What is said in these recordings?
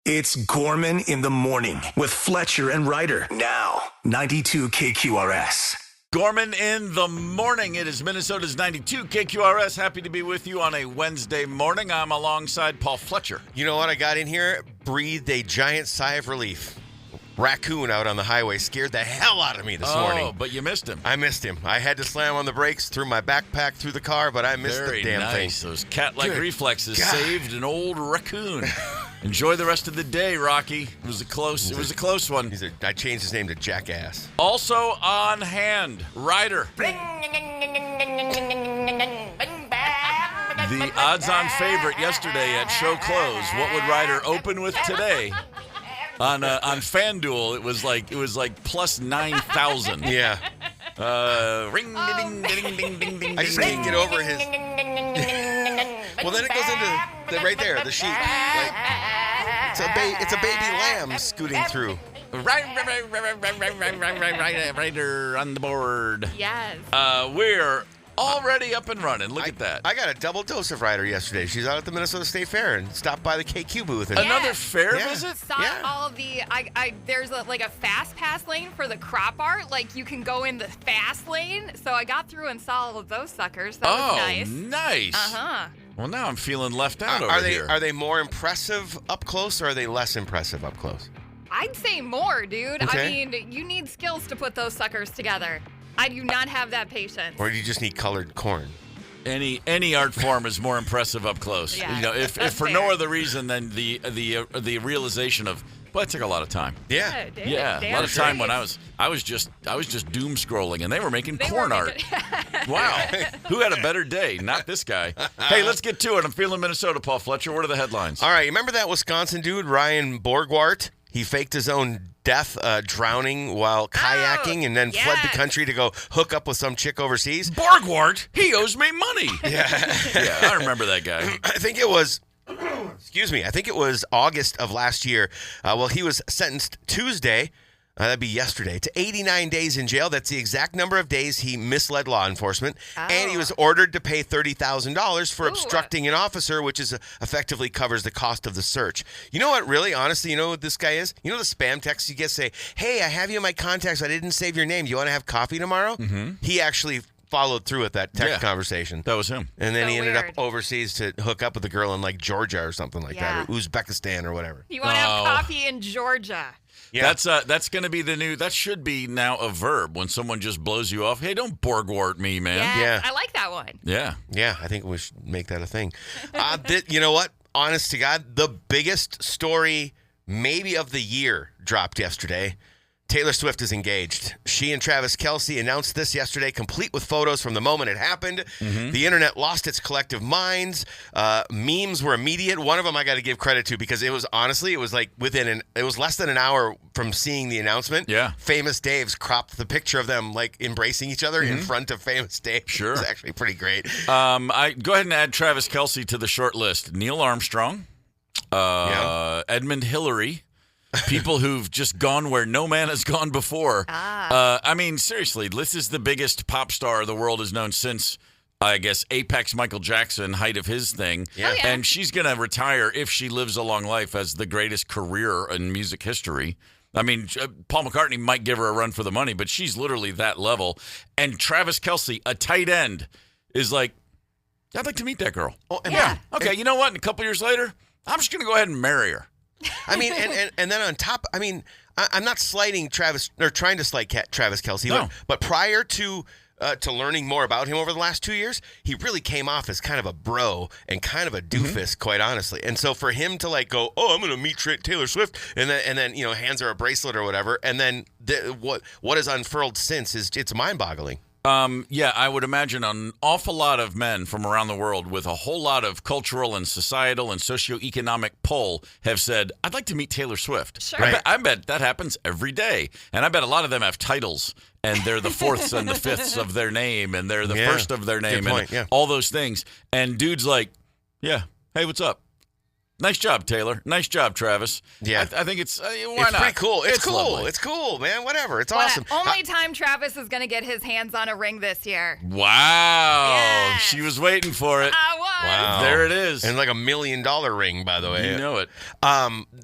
It's Gorman in the Morning with Fletcher and Ryder. Now, 92 KQRS. Gorman in the morning. It is Minnesota's 92 KQRS. Happy to be with you on a Wednesday morning. I'm alongside Paul Fletcher. You know what? I got in here, breathed a giant sigh of relief. Raccoon out on the highway scared the hell out of me this morning. Oh, but you missed him. I missed him. I had to slam on the brakes, threw my backpack through the car, but I missed the damn nice. thing. Those cat-like Good reflexes God. saved an old raccoon. Enjoy the rest of the day, Rocky. It was a close one. I changed his name to Jackass. Also on hand, Ryder. The odds-on favorite yesterday at show close. What would Ryder open with today? On FanDuel, it was like plus 9,000. Yeah. Ring ding ding ding ding ding. I just can't get over his. Well, then it goes into right there, the sheep. Like, it's a baby lamb scooting through. Ryder on the board. Yes. We're already up and running. Look at that. I got a double dose of Ryder yesterday. She's out at the Minnesota State Fair and stopped by the KQ booth. And Another fair Yeah. visit? Saw Yeah. all the there's a fast pass lane for the crop art. Like you can go in the fast lane. So I got through and saw all of those suckers. That was nice. Nice. Uh-huh. Well, now I'm feeling left out over are they here. are they more impressive up close or are they less impressive up close? I'd say more, dude. Okay. I mean, you need skills to put those suckers together. I do not have that patience. Or do you just need colored corn? Any art form is more impressive up close. Yeah, You know, if that's for fair. no other reason than the realization of, well, it took a lot of time. Yeah. Yeah, a lot of time when I was just doom scrolling and they were making corn art. Wow, who had a better day? Not this guy. Hey, let's get to it. I'm feeling Minnesota, Paul Fletcher. What are the headlines? All right, you remember that Wisconsin dude, Ryan Borgwart? He faked his own death drowning while kayaking and then fled the yes. country to go hook up with some chick overseas. Borgwart, he owes me money. Yeah. Yeah, I remember that guy. I think it was August of last year. Well, he was sentenced Tuesday, that'd be yesterday, to 89 days in jail. That's the exact number of days he misled law enforcement. And he was ordered to pay $30,000 for obstructing an officer, which is effectively covers the cost of the search. You know what, really, honestly, you know what this guy is? You know the spam texts you get say, hey, I have you in my contacts. I didn't save your name. Do you want to have coffee tomorrow? Mm-hmm. He actually followed through with that text conversation. That was him. And then So he ended up weird. overseas to hook up with a girl in like Georgia or something like that, or Uzbekistan or whatever. You want to have coffee in Georgia? Yeah. That's going to be the new. That should be now a verb when someone just blows you off. Hey, don't Borgwart me, man. Yes, Yeah. I like that one. Yeah. Yeah, I think we should make that a thing. You know what? Honest to God, the biggest story maybe of the year dropped yesterday. Taylor Swift is engaged. She and Travis Kelce announced this yesterday, complete with photos from the moment it happened. Mm-hmm. The internet lost its collective minds. Memes were immediate. One of them I got to give credit to because it was like it was less than an hour from seeing the announcement. Yeah. Famous Dave's cropped the picture of them like embracing each other in front of Famous Dave. Sure. It was actually pretty great. I go ahead and add Travis Kelce to the short list. Neil Armstrong, Edmund Hillary. People who've just gone where no man has gone before. I mean, seriously, this is the biggest pop star the world has known since, I guess, Apex Michael Jackson, height of his thing. Yeah. Oh, yeah. And she's going to retire if she lives a long life as the greatest career in music history. I mean, Paul McCartney might give her a run for the money, but she's literally that level. And Travis Kelce, a tight end, is like, I'd like to meet that girl. Oh, and Yeah. Okay, you know what? And a couple years later, I'm just going to go ahead and marry her. I mean, and then on top, I mean, I'm not slighting Travis or trying to slight Travis Kelce, No. but prior to learning more about him over the last 2 years, he really came off as kind of a bro and kind of a doofus, quite honestly. And so for him to like go, oh, I'm going to meet Taylor Swift, and then you know hands her a bracelet or whatever, and then what has unfurled since it's mind-boggling. Yeah, I would imagine an awful lot of men from around the world with a whole lot of cultural and societal and socioeconomic pull have said, I'd like to meet Taylor Swift. Sure. I bet that happens every day. And I bet a lot of them have titles, and they're the fourths and the fifths of their name, and they're the first of their name, Good point, and all those things. And dude's like, yeah, hey, what's up? Nice job, Taylor. Nice job, Travis. Yeah. I think it's, why it's not? pretty cool. It's cool. lovely. It's cool, man. Whatever. It's But awesome. only time Travis is going to get his hands on a ring this year. Wow. Yes. She was waiting for it. I was. Wow. There it is. And like $1 million ring, by the way. You know it.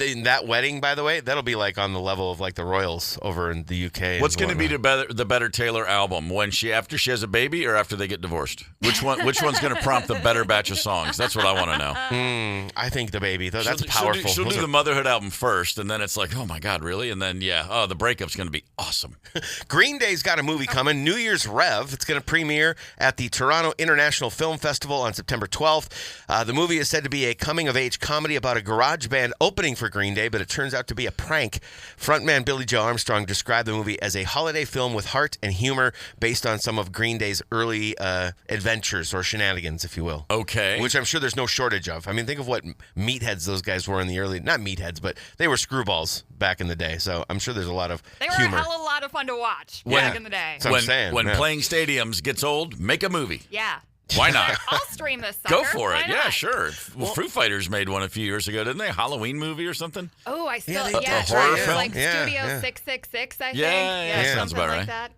In that wedding, by the way, that'll be like on the level of like the Royals over in the UK. What's going to be the better Taylor album? After she has a baby or after they get divorced? Which one's going to prompt the better batch of songs? That's what I want to know. I think the baby, though. That's She'll powerful. She'll do the motherhood album first, and then it's like, oh my God, really? And then the breakup's going to be awesome. Green Day's got a movie coming, New Year's Rev. It's going to premiere at the Toronto International Film Festival on September 12th. The movie is said to be a coming-of-age comedy about a garage band opening for Green Day, but it turns out to be a prank. Frontman Billy Joe Armstrong described the movie as a holiday film with heart and humor based on some of Green Day's early adventures or shenanigans, if you will. Okay. Which I'm sure there's no shortage of. I mean, think of what meatheads those guys were in the early, not meatheads, but they were screwballs back in the day. So I'm sure there's a lot of They were humor. a hell of a lot of fun to watch back in the day. So I'm saying, when playing stadiums gets old, make a movie. Yeah. Why not? I'll stream this sucker. Go for it. Why Yeah, not? sure. Well, Foo Fighters made one a few years ago, didn't they? A Halloween movie or something? Oh, I still, they yeah, did. it's A horror right. It was film? like Yeah, Studio yeah. 666, I think. Yeah, sounds something about like right. that.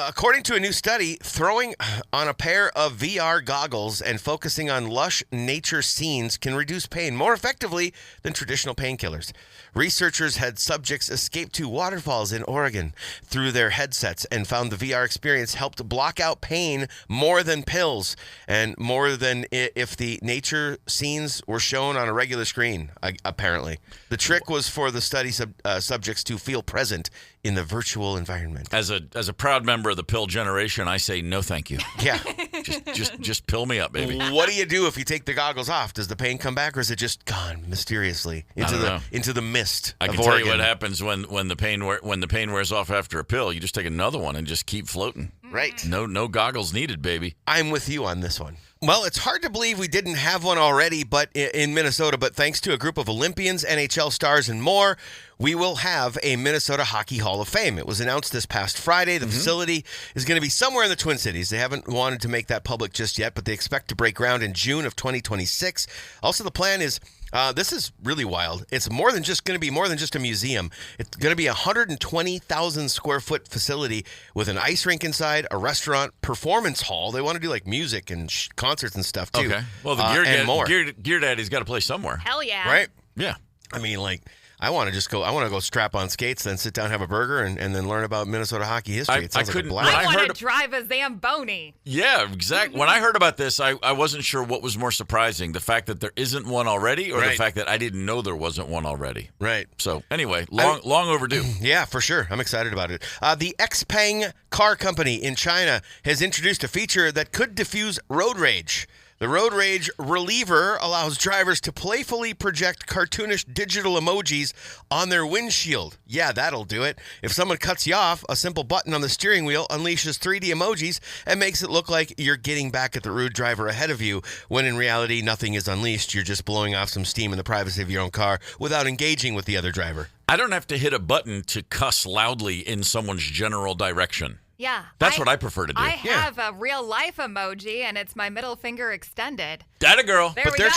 According to a new study, throwing on a pair of VR goggles and focusing on lush nature scenes can reduce pain more effectively than traditional painkillers. Researchers had subjects escape to waterfalls in Oregon through their headsets and found the VR experience helped block out pain more than pills and more than if the nature scenes were shown on a regular screen, apparently. The trick was for the study subjects to feel present in the virtual environment. As a proud member of the pill generation, I say no, thank you. Yeah. Just pill me up, baby. What do you do if you take the goggles off? Does the pain come back, or is it just gone mysteriously into the mist I of can tell Oregon? you what happens when the pain wears off after a pill. You just take another one and just keep floating. Right. No goggles needed, baby. I'm with you on this one. Well, it's hard to believe we didn't have one already, but in Minnesota. But thanks to a group of Olympians, NHL stars, and more, we will have a Minnesota Hockey Hall of Fame. It was announced this past Friday. The facility is going to be somewhere in the Twin Cities. They haven't wanted to make that public just yet, but they expect to break ground in June of 2026. Also, the plan is this is really wild. It's going to be more than just a museum. It's going to be a 120,000 square foot facility with an ice rink inside, a restaurant, performance hall. They want to do like music and concerts and stuff too. Okay. Well, the Gear Daddy's got to play somewhere. Hell yeah. Right? Yeah. I mean, like, I want to go strap on skates, then sit down, have a burger, and then learn about Minnesota hockey history. It sounds like a couldn't- blast. when I want heard- to drive a Zamboni. Yeah, exactly. When I heard about this, I wasn't sure what was more surprising, the fact that there isn't one already or the Right. fact that I didn't know there wasn't one already. Right. So anyway, long overdue. Yeah, for sure. I'm excited about it. The Xpeng car company in China has introduced a feature that could diffuse road rage. The Road Rage Reliever allows drivers to playfully project cartoonish digital emojis on their windshield. Yeah, that'll do it. If someone cuts you off, a simple button on the steering wheel unleashes 3D emojis and makes it look like you're getting back at the rude driver ahead of you, when in reality, nothing is unleashed. You're just blowing off some steam in the privacy of your own car without engaging with the other driver. I don't have to hit a button to cuss loudly in someone's general direction. Yeah. That's what I prefer to do. I have a real life emoji, and it's my middle finger extended. That girl. There But we they're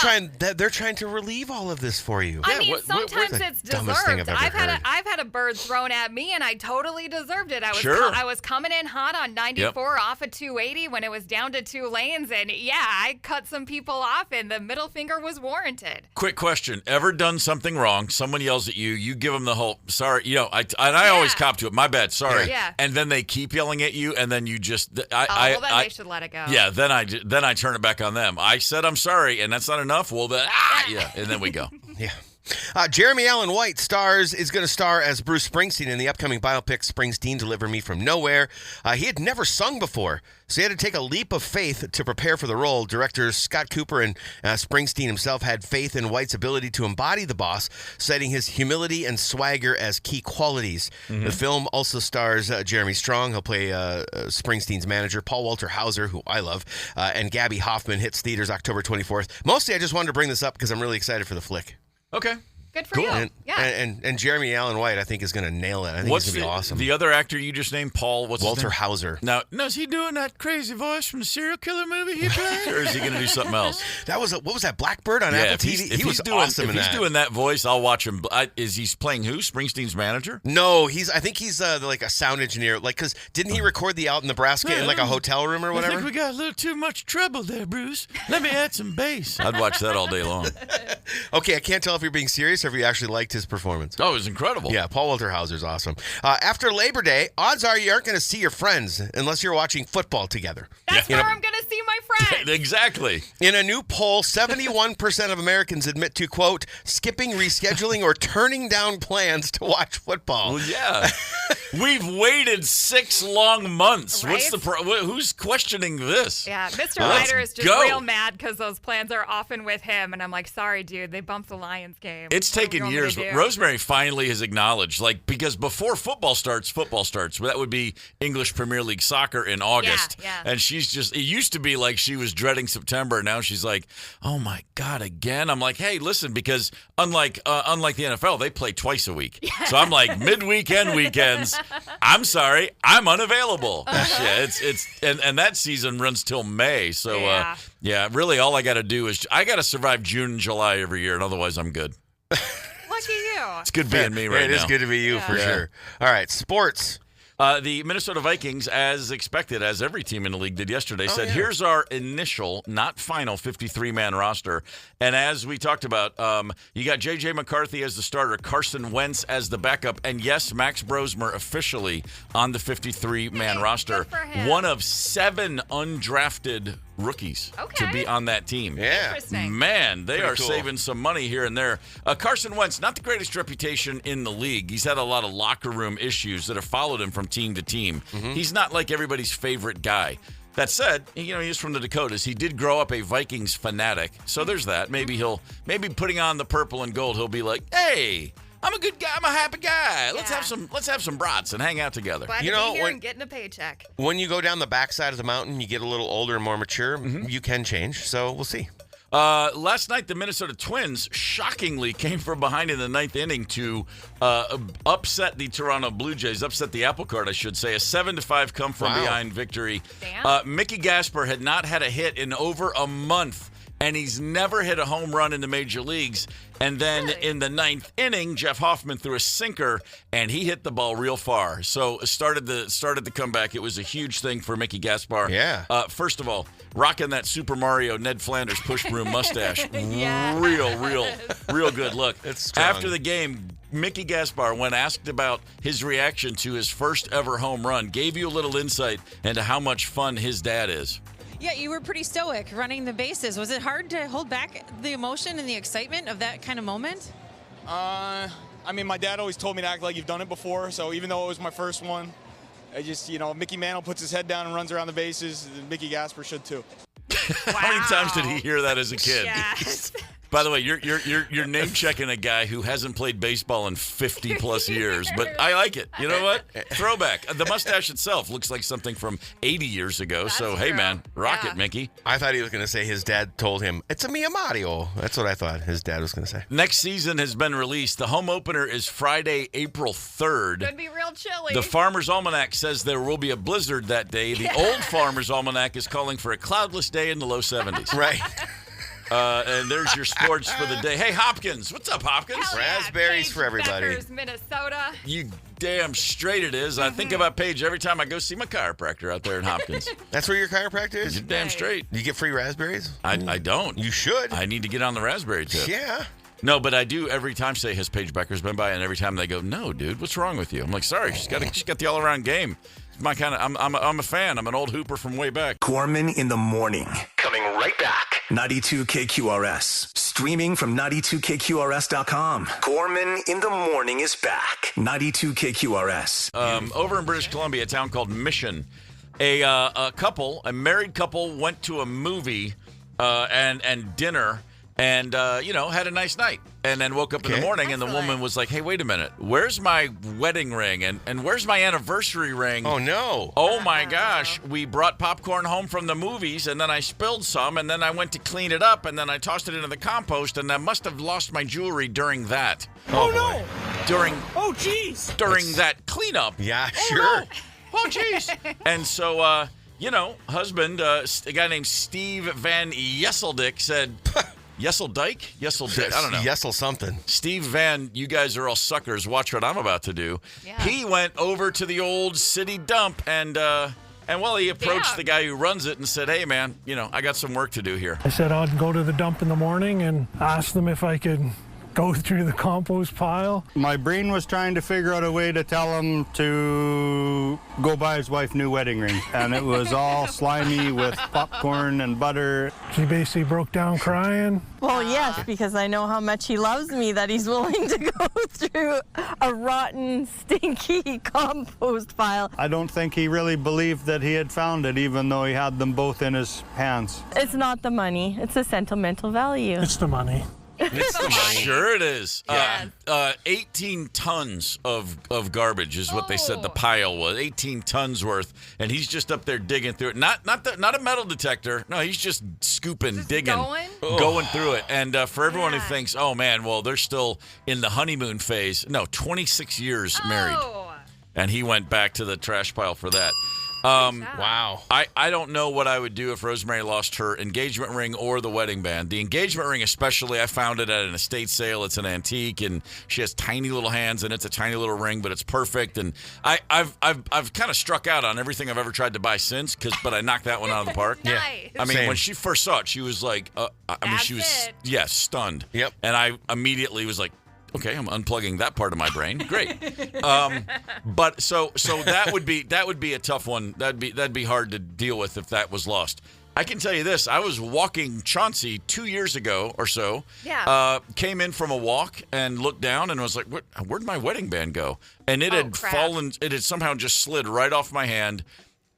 go. they're trying to relieve all of this for you. I mean, where's sometimes the it's dumbest thing deserved. I've ever heard? I've had a bird thrown at me, and I totally deserved it. Sure. I was coming in hot on 94 off of 280 when it was down to 2 lanes, and yeah, I cut some people off, and the middle finger was warranted. Quick question. Ever done something wrong? Someone yells at you. You give them the whole, sorry. I always cop to it. My bad. Sorry. Yeah. And then they keep yelling at you, and then you just, Then they should let it go. Yeah, then I turn it back on them. I said I'm sorry, and that's not enough. Well, then, yeah, and then we go. Yeah. Jeremy Allen White is going to star as Bruce Springsteen in the upcoming biopic Springsteen Deliver Me From Nowhere. He had never sung before, so he had to take a leap of faith to prepare for the role. Directors Scott Cooper and Springsteen himself had faith in White's ability to embody the boss, citing his humility and swagger as key qualities. The film also stars Jeremy Strong. He'll play Springsteen's manager, Paul Walter Hauser, who I love, and Gabby Hoffman. Hits theaters October 24th. Mostly, I just wanted to bring this up because I'm really excited for the flick. Okay. Good for you. And Jeremy Allen White, I think, is going to nail it. I think he's going to be awesome. The other actor you just named, Paul, what's Walter his name? Hauser. Now, is he doing that crazy voice from the serial killer movie he played? Or is he going to do something else? What was that, Blackbird on Apple TV? He was awesome in that. If he's doing that voice, I'll watch him. Is he playing who? Springsteen's manager? No, I think he's like a sound engineer. Like, because didn't he record the Out in Nebraska in like a hotel room or whatever? I think we got a little too much trouble there, Bruce. Let me add some bass. I'd watch that all day long. Okay, I can't tell if you're being serious or if you actually liked his performance. Oh, it was incredible. Yeah, Paul Walter Hauser's awesome. After Labor Day, odds are you aren't going to see your friends unless you're watching football together. That's where I'm going to see my friends. Exactly. In a new poll, 71% of Americans admit to, quote, skipping, rescheduling, or turning down plans to watch football. Well, yeah. We've waited 6 long months. Right? What's the who's questioning this? Yeah, Mr. Ryder is just real mad because those plans are often with him. And I'm like, sorry, dude, they bumped the Lions game. It's taken years. Rosemary finally has acknowledged, because before football starts, that would be English Premier League soccer in August. Yeah. And she's just, it used to be like she was dreading September. Now she's like, oh my God, again? I'm like, hey, listen, because unlike the NFL, they play twice a week. Yeah. So I'm like, midweek and weekends, I'm sorry, I'm unavailable. Yeah, and that season runs till May. So really all I got to do is, I got to survive June and July every year, and otherwise I'm good. Lucky you. It's good being me right now. It is good to be you for sure. All right, sports. The Minnesota Vikings, as expected, as every team in the league did yesterday, said, here's our initial, not final, 53-man roster. And as we talked about, you got J.J. McCarthy as the starter, Carson Wentz as the backup, and yes, Max Brosmer officially on the 53-man roster. One of 7 undrafted rookies to be on that team. Yeah. Interesting. Man, they are saving some money here and there. Carson Wentz, not the greatest reputation in the league. He's had a lot of locker room issues that have followed him from team to team. Mm-hmm. He's not like everybody's favorite guy. That said, he's from the Dakotas. He did grow up a Vikings fanatic. So there's that. Maybe putting on the purple and gold, he'll be like, hey, I'm a good guy. I'm a happy guy. Let's have some brats and hang out together. Glad to be here and getting a paycheck. When you go down the backside of the mountain, you get a little older and more mature. Mm-hmm. You can change. So we'll see. Last night, the Minnesota Twins shockingly came from behind in the 9th inning to upset the Toronto Blue Jays, upset the apple cart, I should say. A 7-5 come from behind victory. Mickey Gasper had not had a hit in over a month, and he's never hit a home run in the major leagues. And then in the 9th inning, Jeff Hoffman threw a sinker, and he hit the ball real far. So started the comeback. It was a huge thing for Mickey Gaspar. Yeah. First of all, rocking that Super Mario Ned Flanders push broom mustache. Real good look. It's strong. After the game, Mickey Gaspar, when asked about his reaction to his first ever home run, gave you a little insight into how much fun his dad is. Yeah, you were pretty stoic running the bases. Was it hard to hold back the emotion and the excitement of that kind of moment? My dad always told me to act like you've done it before, so even though it was my first one, I just, Mickey Mantle puts his head down and runs around the bases, and Mickey Gasper should too. Wow. How many times did he hear that as a kid? Yes. By the way, you're name checking a guy who hasn't played baseball in 50 plus years, but I like it. You know what? Throwback. The mustache itself looks like something from 80 years ago. That's so hey, true. man, rock it, Mickey. I thought he was going to say his dad told him it's a Mia Mario. That's what I thought his dad was going to say. Next season has been released. The home opener is Friday, April 3rd. Could be real chilly. The Farmer's Almanac says there will be a blizzard that day. The old Farmer's Almanac is calling for a cloudless day in the low 70s. Right. And there's your sports for the day. Hey, Hopkins. What's up, Hopkins? Hell yeah. Raspberries Paige for everybody. Beckers, Minnesota. You damn straight it is. I think about Paige every time I go see my chiropractor out there in Hopkins. That's where your chiropractor is? You're damn straight. You get free raspberries? I don't. You should. I need to get on the raspberry tip. Yeah. No, but I do every time say, has Paige Becker's been by? And every time they go, no, dude, what's wrong with you? I'm like, sorry, she's got the all-around game. It's my kind of. I'm a fan. I'm an old hooper from way back. Gorman in the morning. Coming right back. 92 KQRS. Streaming from 92KQRS.com. Gorman in the morning is back. 92 KQRS. Over in British Columbia, a town called Mission, a married couple, went to a movie and dinner. and, had a nice night. And then woke up in the morning, and the woman was like, hey, wait a minute. Where's my wedding ring? And where's my anniversary ring? Oh, no. Oh, my gosh. We brought popcorn home from the movies, and then I spilled some, and then I went to clean it up, and then I tossed it into the compost, and I must have lost my jewelry during that. Oh, no. During that cleanup. Yeah, sure. No. Oh, jeez. And so, husband, a guy named Steve Van Yesseldick said... Yesseldyke? Yesseldick? I don't know. Yessel something. Steve Van, you guys are all suckers. Watch what I'm about to do. Yeah. He went over to the old city dump and he approached the guy who runs it and said, hey, man, I got some work to do here. I said I'd go to the dump in the morning and ask them if I could go through the compost pile. My brain was trying to figure out a way to tell him to go buy his wife new wedding ring, and it was all slimy with popcorn and butter. She basically broke down crying. Well, yes, because I know how much he loves me that he's willing to go through a rotten, stinky compost pile. I don't think he really believed that he had found it, even though he had them both in his hands. It's not the money. It's the sentimental value. It's the money. It's the money. Sure it is. Yeah. 18 tons of garbage is what they said the pile was. 18 tons worth, and he's just up there digging through it. Not a metal detector. No, he's just scooping, digging, going through it. And for everyone who thinks, oh man, well they're still in the honeymoon phase. No, 26 years married, and he went back to the trash pile for that. Wow. I don't know what I would do if Rosemary lost her engagement ring or the wedding band. The engagement ring especially, I found it at an estate sale. It's an antique, and she has tiny little hands, and it's a tiny little ring, but it's perfect. And I've kind of struck out on everything I've ever tried to buy since, but I knocked that one out of the park. Nice. I mean, Same. when she first saw it, she was like, she was stunned. Yep. And I immediately was like, okay, I'm unplugging that part of my brain. Great. But so that would be a tough one. That'd be hard to deal with if that was lost. I can tell you this. I was walking Chauncey 2 years ago or so. Yeah. Came in from a walk and looked down and was like, where'd my wedding band go? And it had fallen. It had somehow just slid right off my hand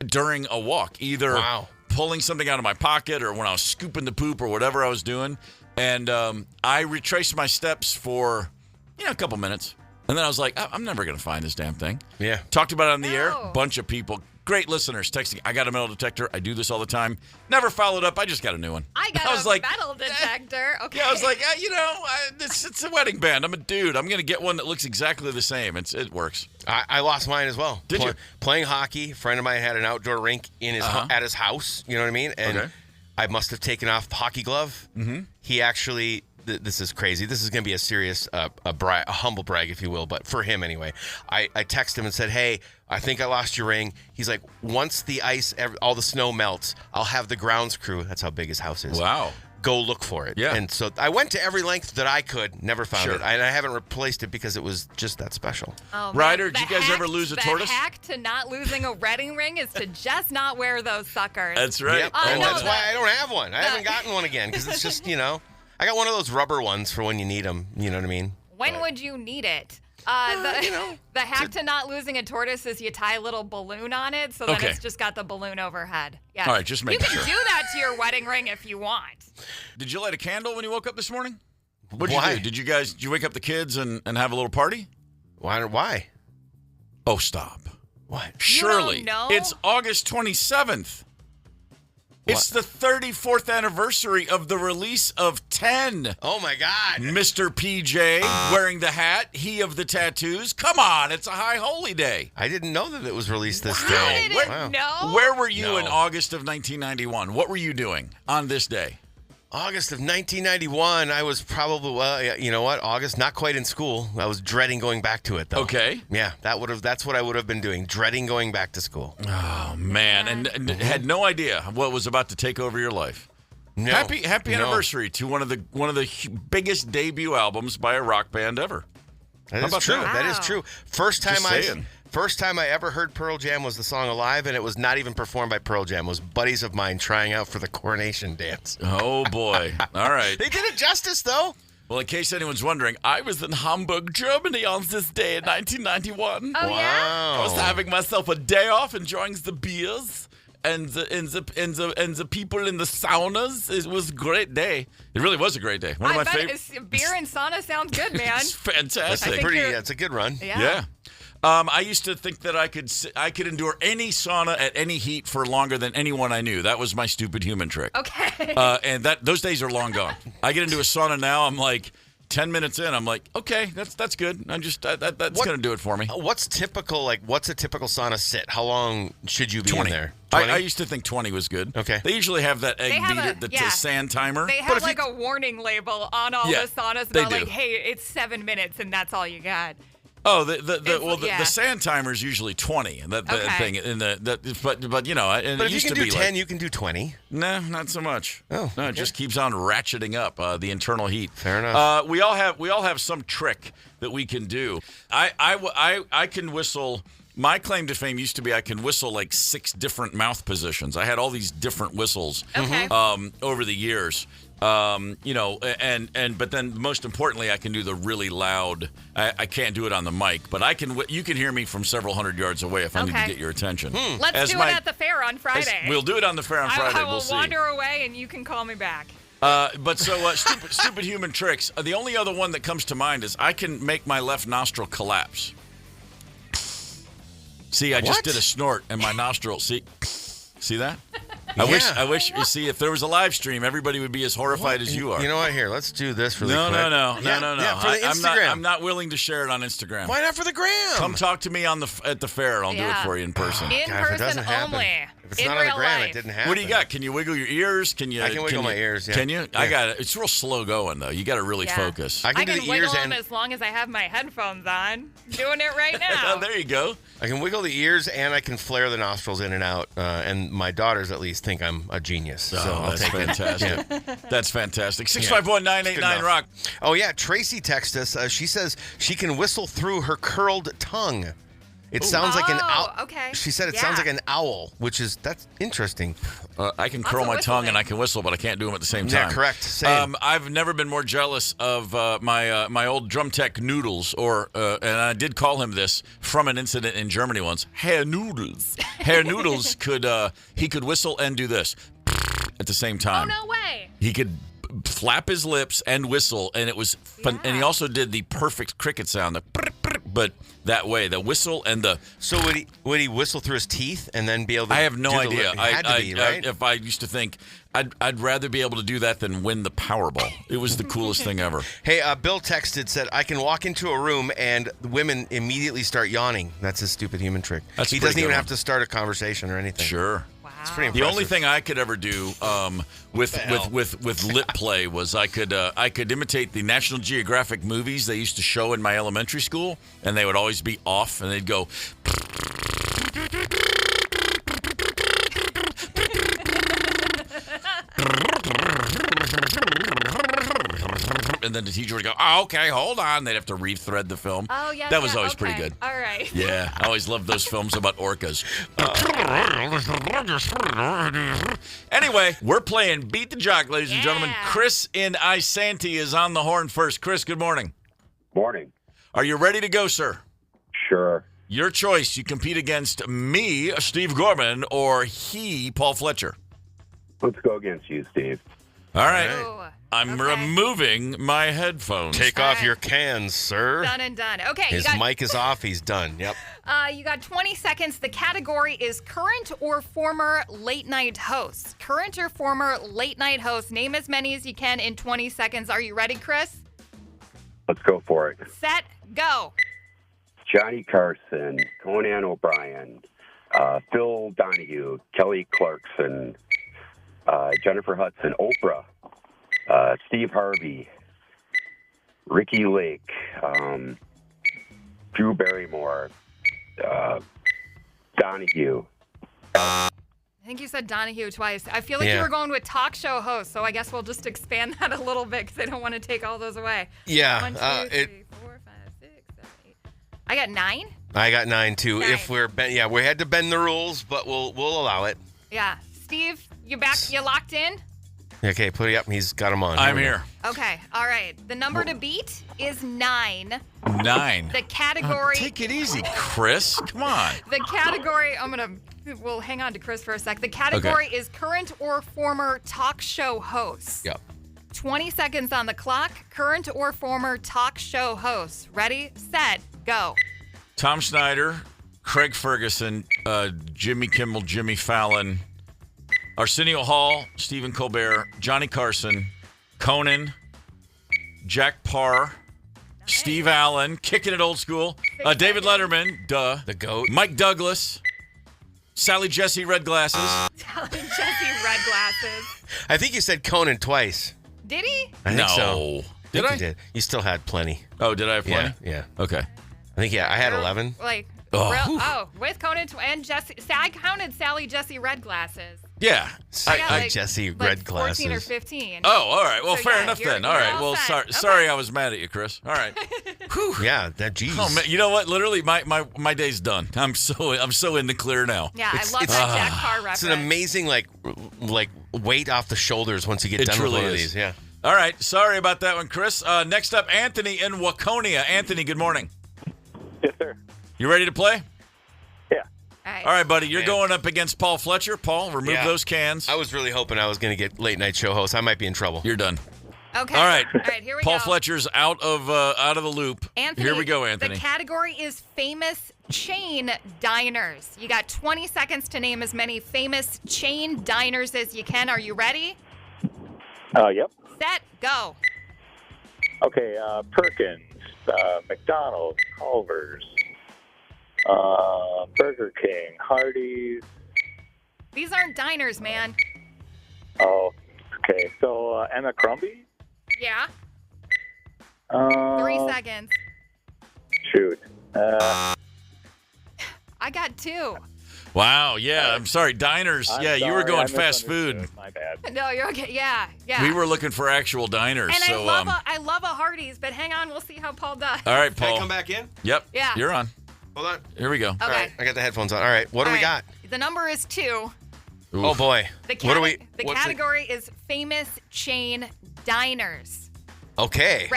during a walk, either pulling something out of my pocket or when I was scooping the poop or whatever I was doing. And I retraced my steps for a couple minutes. And then I was like, I'm never going to find this damn thing. Yeah. Talked about it on the air. Bunch of people, great listeners, texting, I got a metal detector. I do this all the time. Never followed up. I just got a new one. I got a metal detector. Okay. Yeah, I was like, it's a wedding band. I'm a dude. I'm going to get one that looks exactly the same. It works. I lost mine as well. Did you? Playing hockey. A friend of mine had an outdoor rink in his at his house. You know what I mean? And I must have taken off the hockey glove. Mm-hmm. He actually... This is crazy. This is going to be a serious, a humble brag, if you will, but for him anyway. I texted him and said, hey, I think I lost your ring. He's like, once the ice, all the snow melts, I'll have the grounds crew, that's how big his house is. Wow. Go look for it. Yeah. And so I went to every length that I could, never found it. And I haven't replaced it because it was just that special. Oh, Ryder, did you guys ever lose a tortoise? The hack to not losing a wedding ring is to just not wear those suckers. That's right. Yep. And that's why I don't have one. I haven't gotten one again because it's just, I got one of those rubber ones for when you need them. You know what I mean? When would you need it? The hack to not losing a tortoise is you tie a little balloon on it, so then it's just got the balloon overhead. Yeah. All right, just make sure. You can do that to your wedding ring if you want. Did you light a candle when you woke up this morning? What did you do? Did you wake up the kids and have a little party? Why? Oh, stop. What? Surely. You don't know? It's August 27th. It's the 34th anniversary of the release of 10. Oh, my God. Mr. PJ wearing the hat, he of the tattoos. Come on, it's a high holy day. I didn't know that it was released this You day. didn't know? Where were you in August of 1991? What were you doing on this day? August of 1991, I was probably, you know what? August, not quite in school. I was dreading going back to it, though. Okay. Yeah, that's what I would have been doing, dreading going back to school. Oh, man. And had no idea what was about to take over your life. No. Happy anniversary to one of the biggest debut albums by a rock band ever. That is true. That? That is true. First time I ever heard Pearl Jam was the song Alive, and it was not even performed by Pearl Jam. It was buddies of mine trying out for the coronation dance. Oh, boy. All right. They did it justice, though. Well, in case anyone's wondering, I was in Hamburg, Germany on this day in 1991. Oh, wow. yeah? I was having myself a day off, enjoying the beers. the people in the saunas. It was a great day. It really was a great day. One of my favorites. Beer and sauna sounds good, man. It's fantastic. It's a good run. Yeah. I used to think that I could endure any sauna at any heat for longer than anyone I knew. That was my stupid human trick. Okay. And those days are long gone. I get into a sauna now. I'm like 10 minutes in. I'm like, okay, that's good. I'm just that's going to do it for me. What's typical? Like, what's a typical sauna sit? How long should you be 20. in there? 20? I used to think 20 was good. Okay. They usually have that egg beater, the sand timer. They have like a warning label on all the saunas about like, hey, it's 7 minutes and that's all you got. Oh, the sand timer is usually 20, and that thing, and but you know, and but it if you used can to do be 10, you can do 20. No, not so much. Oh, no, it just keeps on ratcheting up the internal heat. Fair enough. We all have some trick that we can do. I can whistle. My claim to fame used to be I can whistle like 6 different mouth positions. I had all these different whistles over the years. You know, but then most importantly, I can do the really loud. I can't do it on the mic, but you can hear me from several hundred yards away if I need to get your attention. Let's do it at the fair on Friday. We'll do it on the fair on Friday. I will we'll see. wander away and you can call me back. But stupid human tricks. The only other one that comes to mind is I can make my left nostril collapse. See, I just did a snort and my nostril. See that? I wish. You see, if there was a live stream, everybody would be as horrified as you are. You know what? Here, let's do this really quick. No. Yeah, for the Instagram. I'm not willing to share it on Instagram. Why not for the gram? Come talk to me at the fair. I'll do it for you in person. In person only. If it's not on the gram, it didn't happen. What do you got? Can you wiggle your ears? I can wiggle my ears. Yeah. Can you? Yeah. I got it. It's real slow going though. You got to really focus. I can do the ears and as long as I have my headphones on. Doing it right now. There you go. I can wiggle the ears and I can flare the nostrils in and out. And my daughters at least think I'm a genius. So I'll take fantastic. That's fantastic. 651-989 Rock. Oh yeah, Tracy texted us. She says she can whistle through her curled tongue. It sounds like an owl. Okay. She said it sounds like an owl, that's interesting. I can curl my tongue and I can whistle, but I can't do them at the same time. Yeah, correct. Same. I've never been more jealous of my old drum tech Noodles, and I did call him this from an incident in Germany once. Herr Noodles. Herr Noodles could whistle and do this at the same time. Oh no way! He could flap his lips and whistle, and it was fun. And he also did the perfect cricket sound, but that way, the whistle and the. So would he whistle through his teeth and then be able to? I have no idea. Right? If I used to think, I'd rather be able to do that than win the Powerball. It was the coolest thing ever. Hey, Bill said I can walk into a room and the women immediately start yawning. That's his stupid human trick. He doesn't even have to start a conversation or anything. Sure. It's pretty impressive. The only thing I could ever do with lip play was I could imitate the National Geographic movies they used to show in my elementary school, and they would always be off, and they'd go. And then the teacher would go, "Oh, okay, hold on." They'd have to rethread the film. Oh, yeah. That was always pretty good. All right. Yeah, I always loved those films about orcas. Anyway, we're playing Beat the Jock, ladies and gentlemen. Chris in Isanti is on the horn first. Chris, good morning. Morning. Are you ready to go, sir? Sure. Your choice. You compete against me, Steve Gorman, or he, Paul Fletcher. Let's go against you, Steve. All right. Ooh, I'm removing my headphones. Take off your cans, sir. Done and done. Okay. His mic is off. He's done. Yep. You got 20 seconds. The category is current or former late night hosts. Current or former late night hosts. Name as many as you can in 20 seconds. Are you ready, Chris? Let's go for it. Set, go. Johnny Carson, Conan O'Brien, Phil Donahue, Kelly Clarkson, Jennifer Hudson, Oprah, Steve Harvey, Ricky Lake, Drew Barrymore, Donahue. I think you said Donahue twice. I feel like you were going with talk show hosts, so I guess we'll just expand that a little bit because I don't want to take all those away. Yeah. 1, 2, 3, 4, 5, 6, 7, 8. I got 9? I got 9 too. 9. If we had to bend the rules, but we'll allow it. Yeah. Steve, you back? You locked in? Okay, put it up. He's got him on. I'm here. Okay. All right. The number to beat is 9. 9. The category. Take it easy, Chris. Come on. The category. I'm gonna We'll hang on to Chris for a sec. The category is current or former talk show hosts. Yep. 20 seconds on the clock. Current or former talk show hosts. Ready, set, go. Tom Snyder, Craig Ferguson, Jimmy Kimmel, Jimmy Fallon, Arsenio Hall, Stephen Colbert, Johnny Carson, Conan, Jack Parr, Steve Allen, kicking it old school, David Letterman, the GOAT, Mike Douglas, Sally Jesse Red Glasses. Sally Jesse Red Glasses. I think you said Conan twice. Did he? I think so. Did I? You did. You still had plenty. Oh, did I have plenty? Yeah. Okay. I think, I had 11. With Conan and Jesse. I counted Sally Jesse Red Glasses. Yeah. I Jesse Red 14 Glasses. 14 or 15. Oh, all right. Well, So, fair enough then. All right. Well, sorry I was mad at you, Chris. All right. Yeah, geez. Oh, man, you know what? Literally, my day's done. I'm so in the clear now. Yeah, I love that Jack Parr reference. It's an amazing like weight off the shoulders once you get done with one of these. Yeah. All right. Sorry about that one, Chris. Next up, Anthony in Waconia. Anthony, good morning. Yes, sir. You ready to play? Yeah. All right, buddy. You're going up against Paul Fletcher. Paul, remove those cans. I was really hoping I was going to get late night show host. I might be in trouble. You're done. Okay. All right. Here we Paul go. Fletcher's out of the loop. Anthony, here we go, Anthony. The category is famous chain diners. You got 20 seconds to name as many famous chain diners as you can. Are you ready? Yep. Set, go. Okay, Perkins, McDonald's, Culver's, Burger King, Hardee's. These aren't diners, man. Oh, okay. So, Emma Crombie? Yeah. 3 seconds. Shoot. I got 2. Wow. Yeah. I'm sorry. Diners. You were going fast food. My bad. No, you're okay. Yeah. We were looking for actual diners. And so, I love a Hardee's, but hang on. We'll see how Paul does. all right, Paul. Can I come back in? Yep. Yeah. You're on. Hold on. Here we go. Okay. All right. I got the headphones on. All right. What do we got? The number is 2. Oof. Oh, boy. The what's category is famous chain diners. Okay.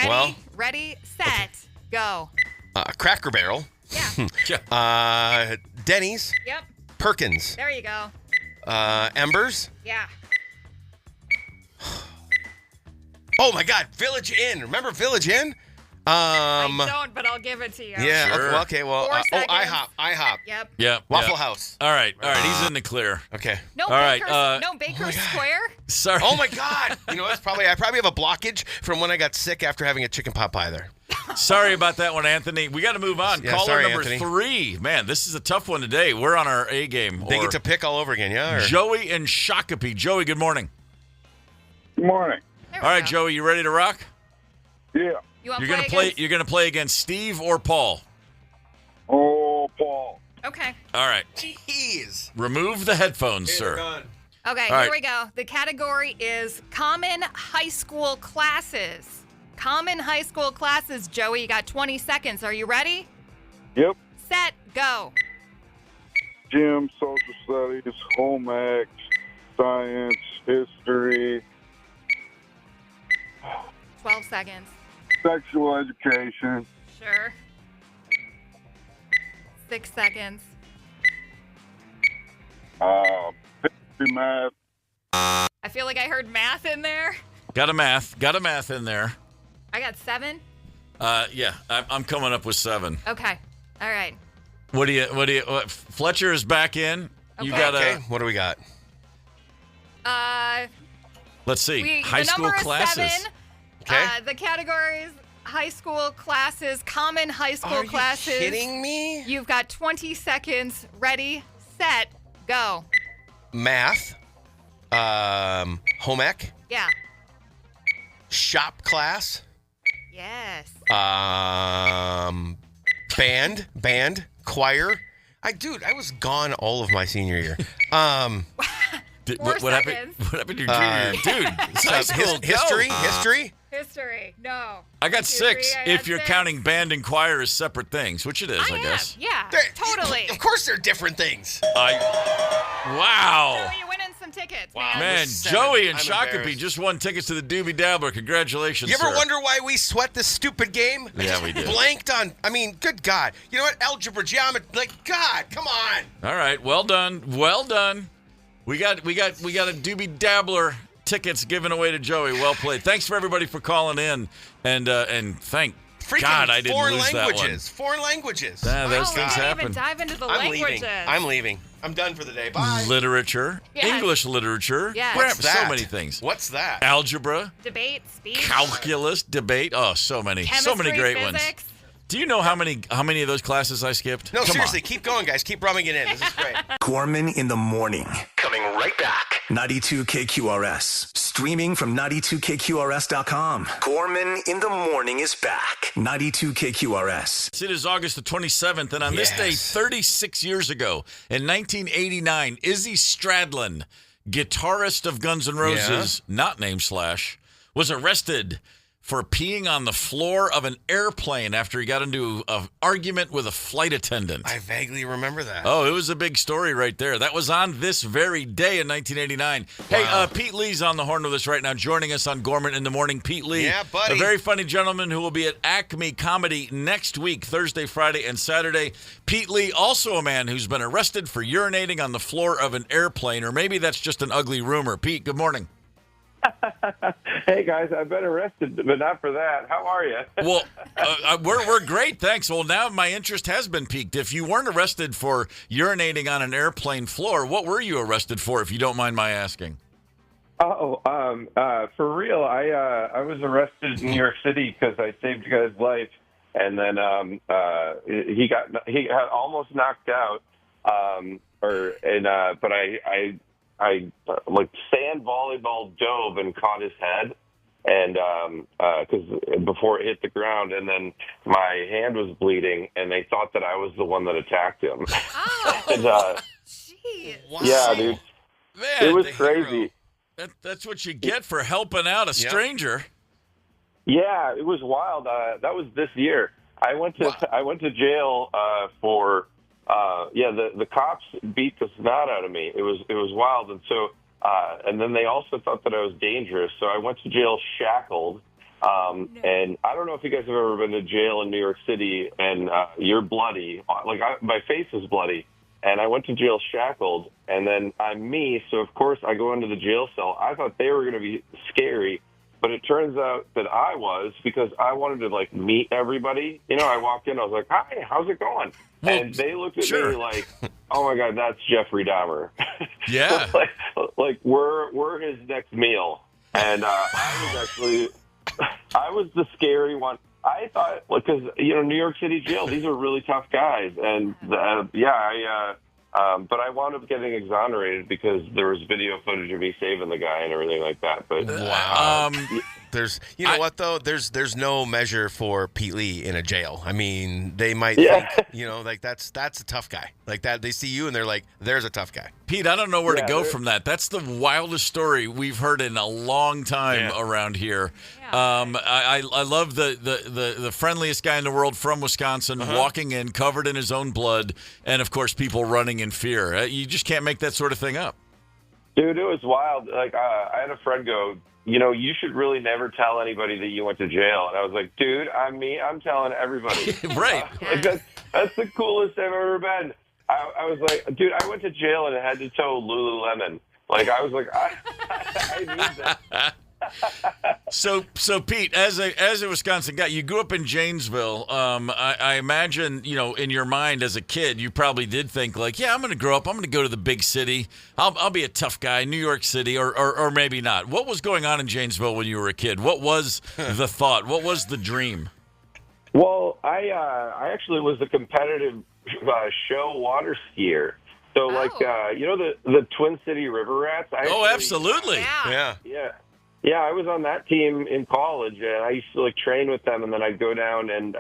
Ready, set, go. Cracker Barrel. Yeah. Denny's. Yep. Perkins. There you go. Embers. Yeah. Oh, my God. Village Inn. Remember Village Inn? I don't, but I'll give it to you. Yeah. Sure. Okay. Well. 4 seconds. IHOP. Yep. Yep. Waffle House. All right. He's in the clear. Okay. No, All right, Baker Square. Sorry. Oh my God! You know, I probably have a blockage from when I got sick after having a chicken pot pie there. Sorry about that one, Anthony. We got to move on. Yeah, Caller sorry, number Anthony. 3. Man, this is a tough one today. We're on our A game. They get to pick all over again, yeah? Or? Joey and Shakopee. Joey, good morning. Good morning. All right, Joey, you ready to rock? Yeah. You want You're gonna play. You're gonna play against Steve or Paul. Oh, Paul. Okay. All right. Jeez. Remove the headphones, sir. Okay, All right. here we go. The category is common high school classes. Common high school classes, Joey. You got 20 seconds. Are you ready? Yep. Set, go. Gym, social studies, home ec, science, history, 12 seconds. sexual education, Sure. 6 seconds. history, math. I feel like I heard math in there. Got a math in there. I got 7. Yeah, I'm coming up with 7. Okay. All right. What do you? Fletcher is back in. You got Okay. What do we got? Let's see. High the school number is classes. 7. Okay. The categories: high school classes, common high school classes. Are you kidding me? You've got 20 seconds. Ready, set, go. Math. Home ec. Yeah. Shop class. Yes. Band, choir. I was gone all of my senior year. What happened? What happened to your junior year? Dude, it's high school. History. History. No. I got 1, 2, 6. 3, I If got you're 6. counting band and choir as separate things, which it is, I guess. Yeah. Totally. Of course, they're different things. Wow. So you're winning some won tickets, Wow. Man, 7. Joey and I'm Shakopee embarrassed. just won tickets to the Doobie Dabbler. Congratulations, You ever sir. wonder why we sweat this stupid game? Yeah, we do. Blanked on. I mean, good God. You know what? Algebra, geometry. Like, God, come on. All right, well done. Well done. We got a Doobie Dabbler tickets given away to Joey. Well played. Thanks for everybody for calling in, and thank Freaking God I didn't foreign lose languages. Foreign languages. that one. Those Oh, things we didn't happen. even dive into the I'm languages. leaving. I'm leaving. I'm done for the day. Bye. Literature, Yes. English literature, Yes. Gram- What's that? so many things. What's that? Algebra, Debate, speech, calculus, debate. Oh, so many great ones. physics. Do you know how many of those classes I skipped? No, Come seriously, on. keep going, guys. Keep rubbing it in. This is great. Gorman in the morning. Coming right back. 92 KQRS. Streaming from 92KQRS.com. Gorman in the morning is back. 92 KQRS. It is August the 27th, and on this day, 36 years ago, in 1989, Izzy Stradlin, guitarist of Guns N' Roses, not named Slash, was arrested for peeing on the floor of an airplane after he got into an argument with a flight attendant. I vaguely remember that. Oh, it was a big story right there. That was on this very day in 1989. Hey, Pete Lee's on the horn with us right now, joining us on Gorman in the Morning. Pete Lee, Yeah, buddy. a very funny gentleman who will be at Acme Comedy next week, Thursday, Friday, and Saturday. Pete Lee, also a man who's been arrested for urinating on the floor of an airplane, or maybe that's just an ugly rumor. Pete, good morning. Hey guys, I've been arrested, but not for that. How are you? Well, we're great, thanks. Well, now my interest has been piqued. If you weren't arrested for urinating on an airplane floor, what were you arrested for, if you don't mind my asking? For real, I was arrested in New York City because I saved a guy's life, and then he got almost knocked out, but I like sand volleyball dove and caught his head, and because before it hit the ground, and then my hand was bleeding, and they thought that I was the one that attacked him. Oh, and, jeez. Wow. yeah, dude, Man, it was the crazy. hero. That's what you get for helping out a stranger. Yeah, it was wild. That was this year. I went to jail for. The cops beat the snot out of me. It was wild, and so and then they also thought that I was dangerous. So I went to jail shackled. And I don't know if you guys have ever been to jail in New York City, and you're bloody. My face is bloody, and I went to jail shackled, and then I'm me. So of course I go into the jail cell. I thought they were going to be scary. But it turns out that I was, because I wanted to meet everybody. You know, I walked in, I was like, "Hi, how's it going?" Well, and they looked at sure. me like, "Oh my God, that's Jeffrey Dahmer." Yeah. like we're his next meal. And I was the scary one. I thought, because New York City jail, these are really tough guys, and but I wound up getting exonerated because there was video footage of me saving the guy and everything like that. But Wow. There's, what though? There's no measure for Pete Lee in a jail. I mean, they might think, that's a tough guy. Like that, they see you and they're like, there's a tough guy. Pete, I don't know where to go from that. That's the wildest story we've heard in a long time around here. I love the friendliest guy in the world from Wisconsin walking in covered in his own blood, and of course people running in fear. You just can't make that sort of thing up. Dude, it was wild. I had a friend go, you should really never tell anybody that you went to jail. And I was like, dude, I'm telling everybody. Right. That's the coolest I've ever been. I was like, dude, I went to jail and I had to toe Lululemon. I was like, I need that. So Pete, as a Wisconsin guy, you grew up in Janesville. I imagine, in your mind as a kid, you probably did think I'm going to grow up. I'm going to go to the big city. I'll be a tough guy, New York City, or maybe not. What was going on in Janesville when you were a kid? What was the thought? What was the dream? Well, I actually was a competitive show water skier. So the Twin City River Rats. Absolutely. Yeah, I was on that team in college, and I used to train with them, and then I'd go down and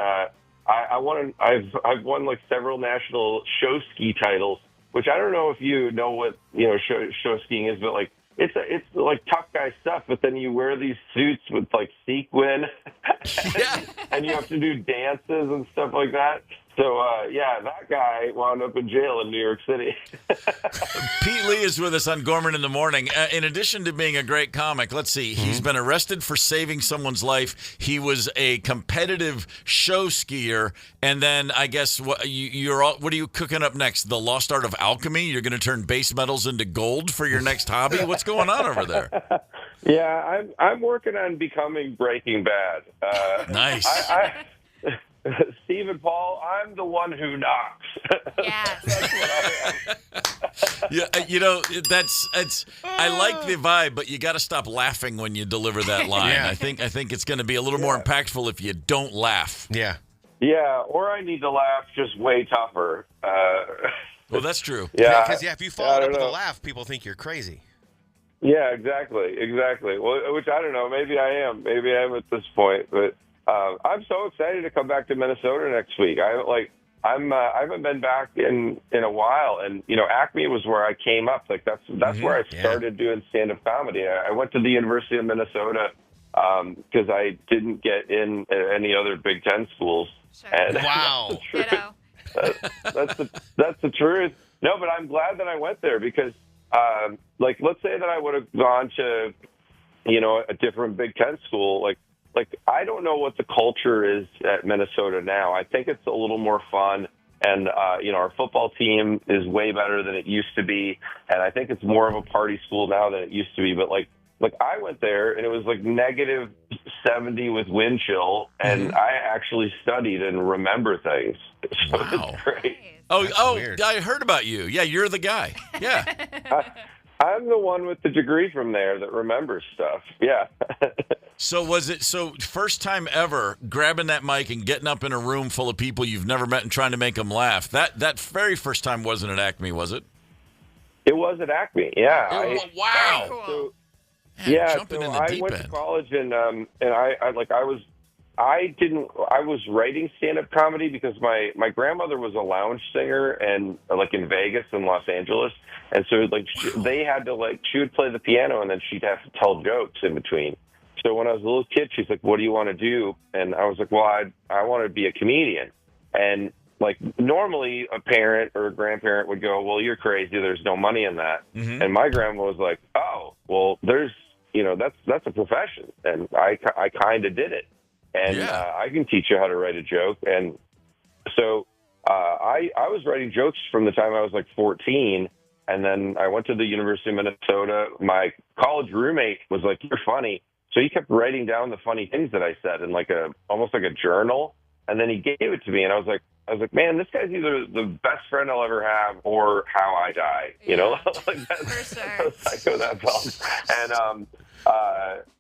I've won several national show ski titles, which I don't know if you know what show skiing is, but it's tough guy stuff. But then you wear these suits with sequin, and you have to do dances and stuff like that. So, yeah, that guy wound up in jail in New York City. Pete Lee is with us on Gorman in the Morning. In addition to being a great comic, let's see, he's been arrested for saving someone's life. He was a competitive show skier. And then I guess what are you cooking up next? The Lost Art of Alchemy? You're going to turn base metals into gold for your next hobby? What's going on over there? Yeah, I'm working on becoming Breaking Bad. Nice. Steve and Paul, I'm the one who knocks. Yes. That's what I am. Yeah, you know, it's. I like the vibe, but you got to stop laughing when you deliver that line. Yeah. I think it's going to be a little more impactful if you don't laugh. Yeah. Yeah, or I need to laugh just way tougher. Well, that's true. Yeah, Because if you follow it up with a laugh, people think you're crazy. Yeah, exactly. Well, which I don't know. Maybe I am. Maybe I am at this point. But I'm so excited to come back to Minnesota next week. I haven't been back in a while, and Acme was where I came up. Like that's where I started doing stand-up comedy. I went to the University of Minnesota because I didn't get in at any other Big Ten schools. Sure. And Wow. that's the truth. No, but I'm glad that I went there because, let's say that I would have gone to, a different Big Ten school. Like I don't know what the culture is at Minnesota now. I think it's a little more fun, and our football team is way better than it used to be, and I think it's more of a party school now than it used to be. But like I went there and it was like negative 70 with wind chill, and I actually studied and remember things. So Wow. it's great. Oh, weird. I heard about you. Yeah, you're the guy. Yeah. I'm the one with the degree from there that remembers stuff. Yeah. So first time ever grabbing that mic and getting up in a room full of people you've never met and trying to make them laugh. That very first time wasn't at Acme, was it? It was at Acme. Yeah. Wow. Cool. Man, jumping in the I deep went end. to college and I was writing stand-up comedy because my grandmother was a lounge singer and like in Vegas and Los Angeles, and so they had to she would play the piano and then she'd have to tell jokes in between. So when I was a little kid, she's like, "What do you want to do?" And I was like, "Well, I want to be a comedian." And like normally a parent or a grandparent would go, "Well, you're crazy. There's no money in that." Mm-hmm. And my grandma was like, "Oh, well, there's that's a profession," and I kind of did it. And I can teach you how to write a joke. And so I was writing jokes from the time I was like 14. And then I went to the University of Minnesota. My college roommate was like, "You're funny." So he kept writing down the funny things that I said in almost like a journal. And then he gave it to me. And I was like, man, this guy's either the best friend I'll ever have or how I die. Like that's how psycho that felt.